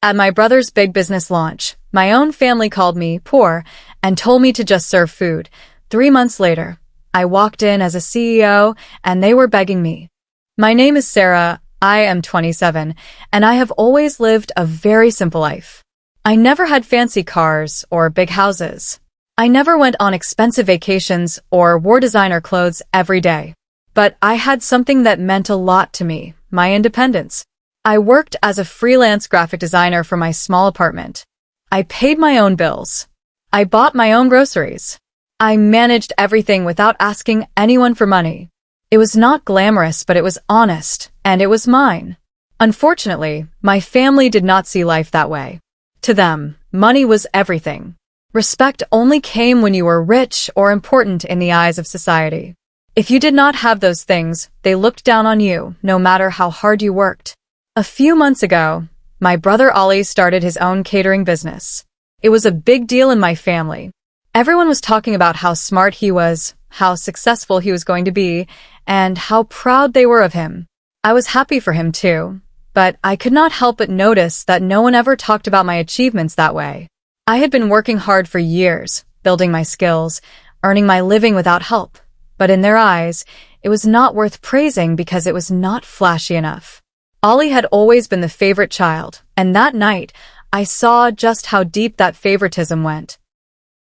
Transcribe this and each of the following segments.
At my brother's big business launch, my own family called me poor and told me to just serve food. 3 months later, I walked in as a CEO and they were begging me. My name is Sarah, I am 27, and I have always lived a very simple life. I never had fancy cars or big houses. I never went on expensive vacations or wore designer clothes every day. But I had something that meant a lot to me, my independence. I worked as a freelance graphic designer for my small apartment. I paid my own bills. I bought my own groceries. I managed everything without asking anyone for money. It was not glamorous, but it was honest, and it was mine. Unfortunately, my family did not see life that way. To them, money was everything. Respect only came when you were rich or important in the eyes of society. If you did not have those things, they looked down on you, no matter how hard you worked. A few months ago, my brother Ollie started his own catering business. It was a big deal in my family. Everyone was talking about how smart he was, how successful he was going to be, and how proud they were of him. I was happy for him too, but I could not help but notice that no one ever talked about my achievements that way. I had been working hard for years, building my skills, earning my living without help. But in their eyes, it was not worth praising because it was not flashy enough. Ollie had always been the favorite child, and that night, I saw just how deep that favoritism went.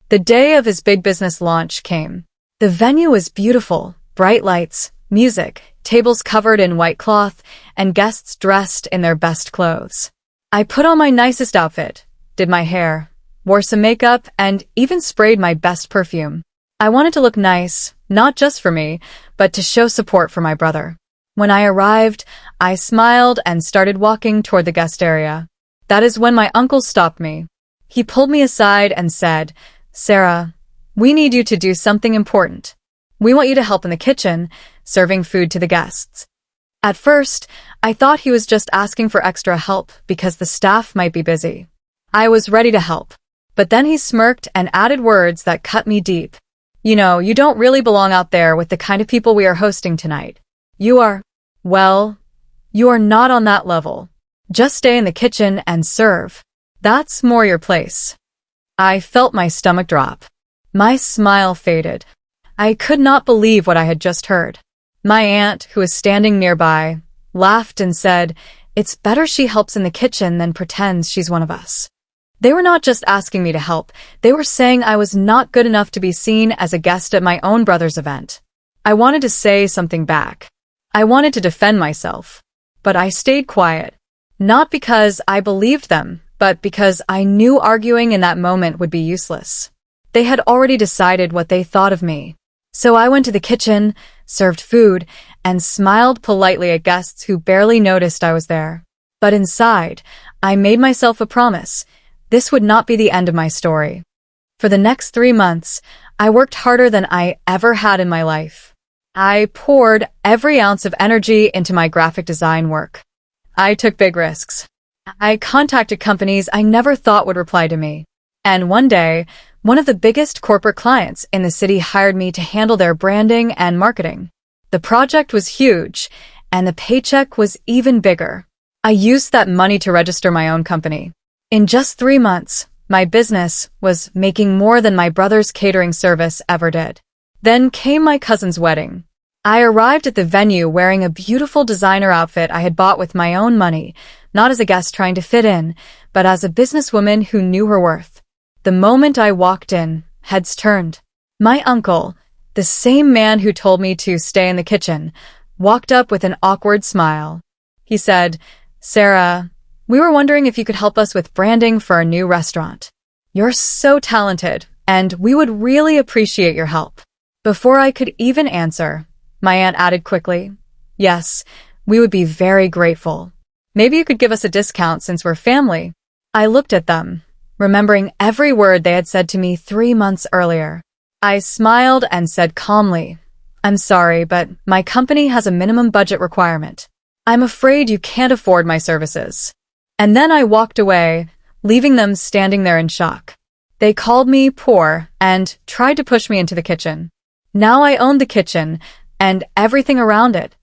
The day of his big business launch came. The venue was beautiful, bright lights, music, tables covered in white cloth, and guests dressed in their best clothes. I put on my nicest outfit, did my hair, wore some makeup, and even sprayed my best perfume. I wanted to look nice, not just for me, but to show support for my brother. When I arrived, I smiled and started walking toward the guest area. That is when my uncle stopped me. He pulled me aside and said, "Sarah, we need you to do something important. We want you to help in the kitchen, serving food to the guests." At first, I thought he was just asking for extra help because the staff might be busy. I was ready to help. But then he smirked and added words that cut me deep. "You know, you don't really belong out there with the kind of people we are hosting tonight. You are not on that level. Just stay in the kitchen and serve. That's more your place." I felt my stomach drop. My smile faded. I could not believe what I had just heard. My aunt, who was standing nearby, laughed and said, "It's better she helps in the kitchen than pretends she's one of us." They were not just asking me to help, they were saying I was not good enough to be seen as a guest at my own brother's event. I wanted to say something back. I wanted to defend myself. But I stayed quiet. Not because I believed them, but because I knew arguing in that moment would be useless. They had already decided what they thought of me. So I went to the kitchen, served food, and smiled politely at guests who barely noticed I was there. But inside, I made myself a promise. This would not be the end of my story. For the next 3 months, I worked harder than I ever had in my life. I poured every ounce of energy into my graphic design work. I took big risks. I contacted companies I never thought would reply to me. And one day, one of the biggest corporate clients in the city hired me to handle their branding and marketing. The project was huge, and the paycheck was even bigger. I used that money to register my own company. In just 3 months, my business was making more than my brother's catering service ever did. Then came my cousin's wedding. I arrived at the venue wearing a beautiful designer outfit I had bought with my own money, not as a guest trying to fit in, but as a businesswoman who knew her worth. The moment I walked in, heads turned. My uncle, the same man who told me to stay in the kitchen, walked up with an awkward smile. He said, "Sarah, we were wondering if you could help us with branding for our new restaurant. You're so talented, and we would really appreciate your help." Before I could even answer, my aunt added quickly, "Yes, we would be very grateful. Maybe you could give us a discount since we're family." I looked at them, remembering every word they had said to me 3 months earlier. I smiled and said calmly, "I'm sorry, but my company has a minimum budget requirement. I'm afraid you can't afford my services." And then I walked away, leaving them standing there in shock. They called me poor and tried to push me into the kitchen. Now I owned the kitchen and everything around it.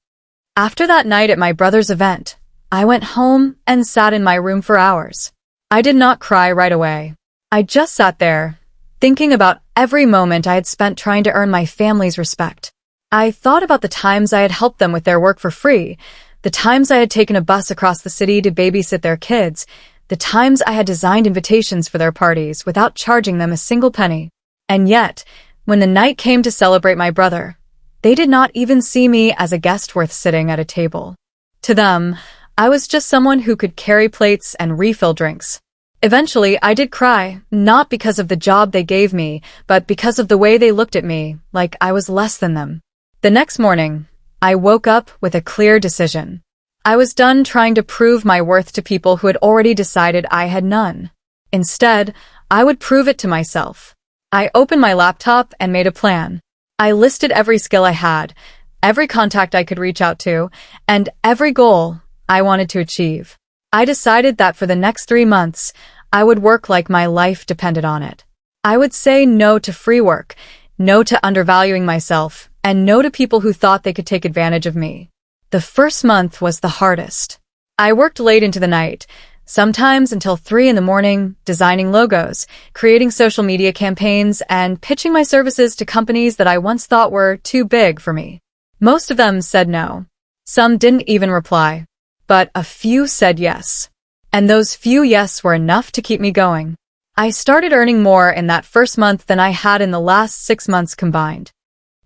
After that night at my brother's event, I went home and sat in my room for hours. I did not cry right away. I just sat there, thinking about every moment I had spent trying to earn my family's respect. I thought about the times I had helped them with their work for free, the times I had taken a bus across the city to babysit their kids, the times I had designed invitations for their parties without charging them a single penny. And yet, when the night came to celebrate my brother, they did not even see me as a guest worth sitting at a table. To them, I was just someone who could carry plates and refill drinks. Eventually, I did cry, not because of the job they gave me, but because of the way they looked at me, like I was less than them. The next morning, I woke up with a clear decision. I was done trying to prove my worth to people who had already decided I had none. Instead, I would prove it to myself. I opened my laptop and made a plan. I listed every skill I had, every contact I could reach out to, and every goal I wanted to achieve. I decided that for the next 3 months, I would work like my life depended on it. I would say no to free work, no to undervaluing myself, and no to people who thought they could take advantage of me. The first month was the hardest. I worked late into the night, sometimes until 3 in the morning, designing logos, creating social media campaigns, and pitching my services to companies that I once thought were too big for me. Most of them said no. Some didn't even reply. But a few said yes. And those few yes were enough to keep me going. I started earning more in that first month than I had in the last 6 months combined.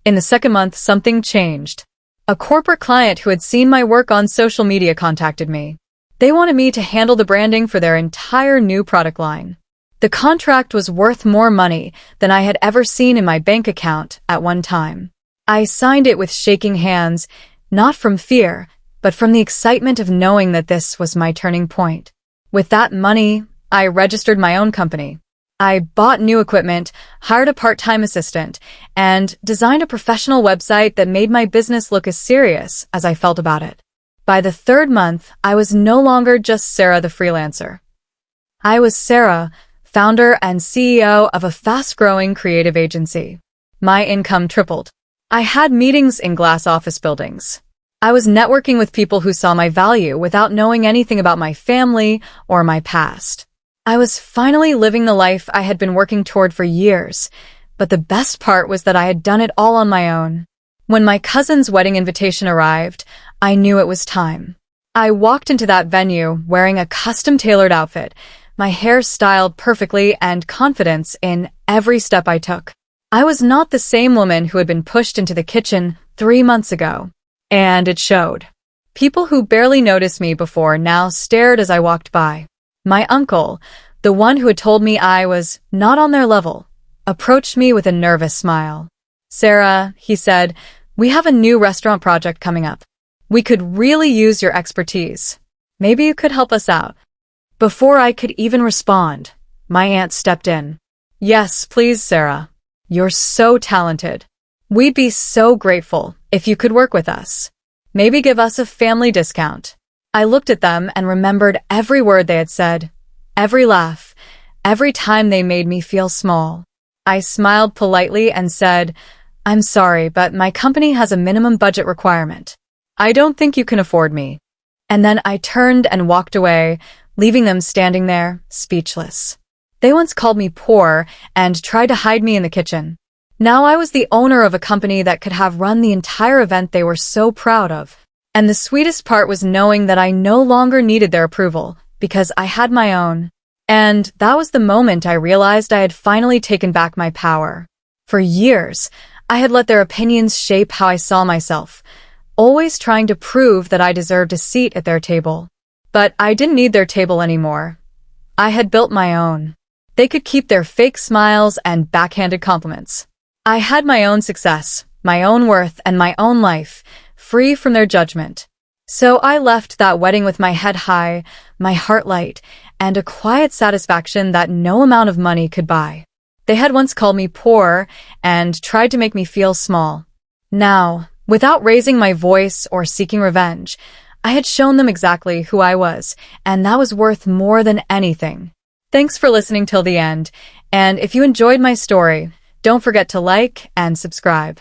In the second month, something changed. A corporate client who had seen my work on social media contacted me. They wanted me to handle the branding for their entire new product line. The contract was worth more money than I had ever seen in my bank account at one time. I signed it with shaking hands, not from fear, but from the excitement of knowing that this was my turning point. With that money, I registered my own company. I bought new equipment, hired a part-time assistant, and designed a professional website that made my business look as serious as I felt about it. By the 3rd month, I was no longer just Sarah the freelancer. I was Sarah, founder and CEO of a fast-growing creative agency. My income tripled. I had meetings in glass office buildings. I was networking with people who saw my value without knowing anything about my family or my past. I was finally living the life I had been working toward for years, but the best part was that I had done it all on my own. When my cousin's wedding invitation arrived, I knew it was time. I walked into that venue wearing a custom-tailored outfit, my hair styled perfectly and confidence in every step I took. I was not the same woman who had been pushed into the kitchen 3 months ago, and it showed. People who barely noticed me before now stared as I walked by. My uncle, the one who had told me I was not on their level, approached me with a nervous smile. "Sarah," he said, "we have a new restaurant project coming up. We could really use your expertise. Maybe you could help us out." Before I could even respond, my aunt stepped in. "Yes, please, Sarah. You're so talented. We'd be so grateful if you could work with us. Maybe give us a family discount." I looked at them and remembered every word they had said, every laugh, every time they made me feel small. I smiled politely and said, "I'm sorry, but my company has a minimum budget requirement. I don't think you can afford me." And then I turned and walked away, leaving them standing there, speechless. They once called me poor and tried to hide me in the kitchen. Now I was the owner of a company that could have run the entire event they were so proud of. And the sweetest part was knowing that I no longer needed their approval, because I had my own. And that was the moment I realized I had finally taken back my power. For years, I had let their opinions shape how I saw myself, always trying to prove that I deserved a seat at their table. But I didn't need their table anymore. I had built my own. They could keep their fake smiles and backhanded compliments. I had my own success, my own worth, and my own life, free from their judgment. So I left that wedding with my head high, my heart light, and a quiet satisfaction that no amount of money could buy. They had once called me poor and tried to make me feel small. Now, without raising my voice or seeking revenge, I had shown them exactly who I was, and that was worth more than anything. Thanks for listening till the end, and if you enjoyed my story, don't forget to like and subscribe.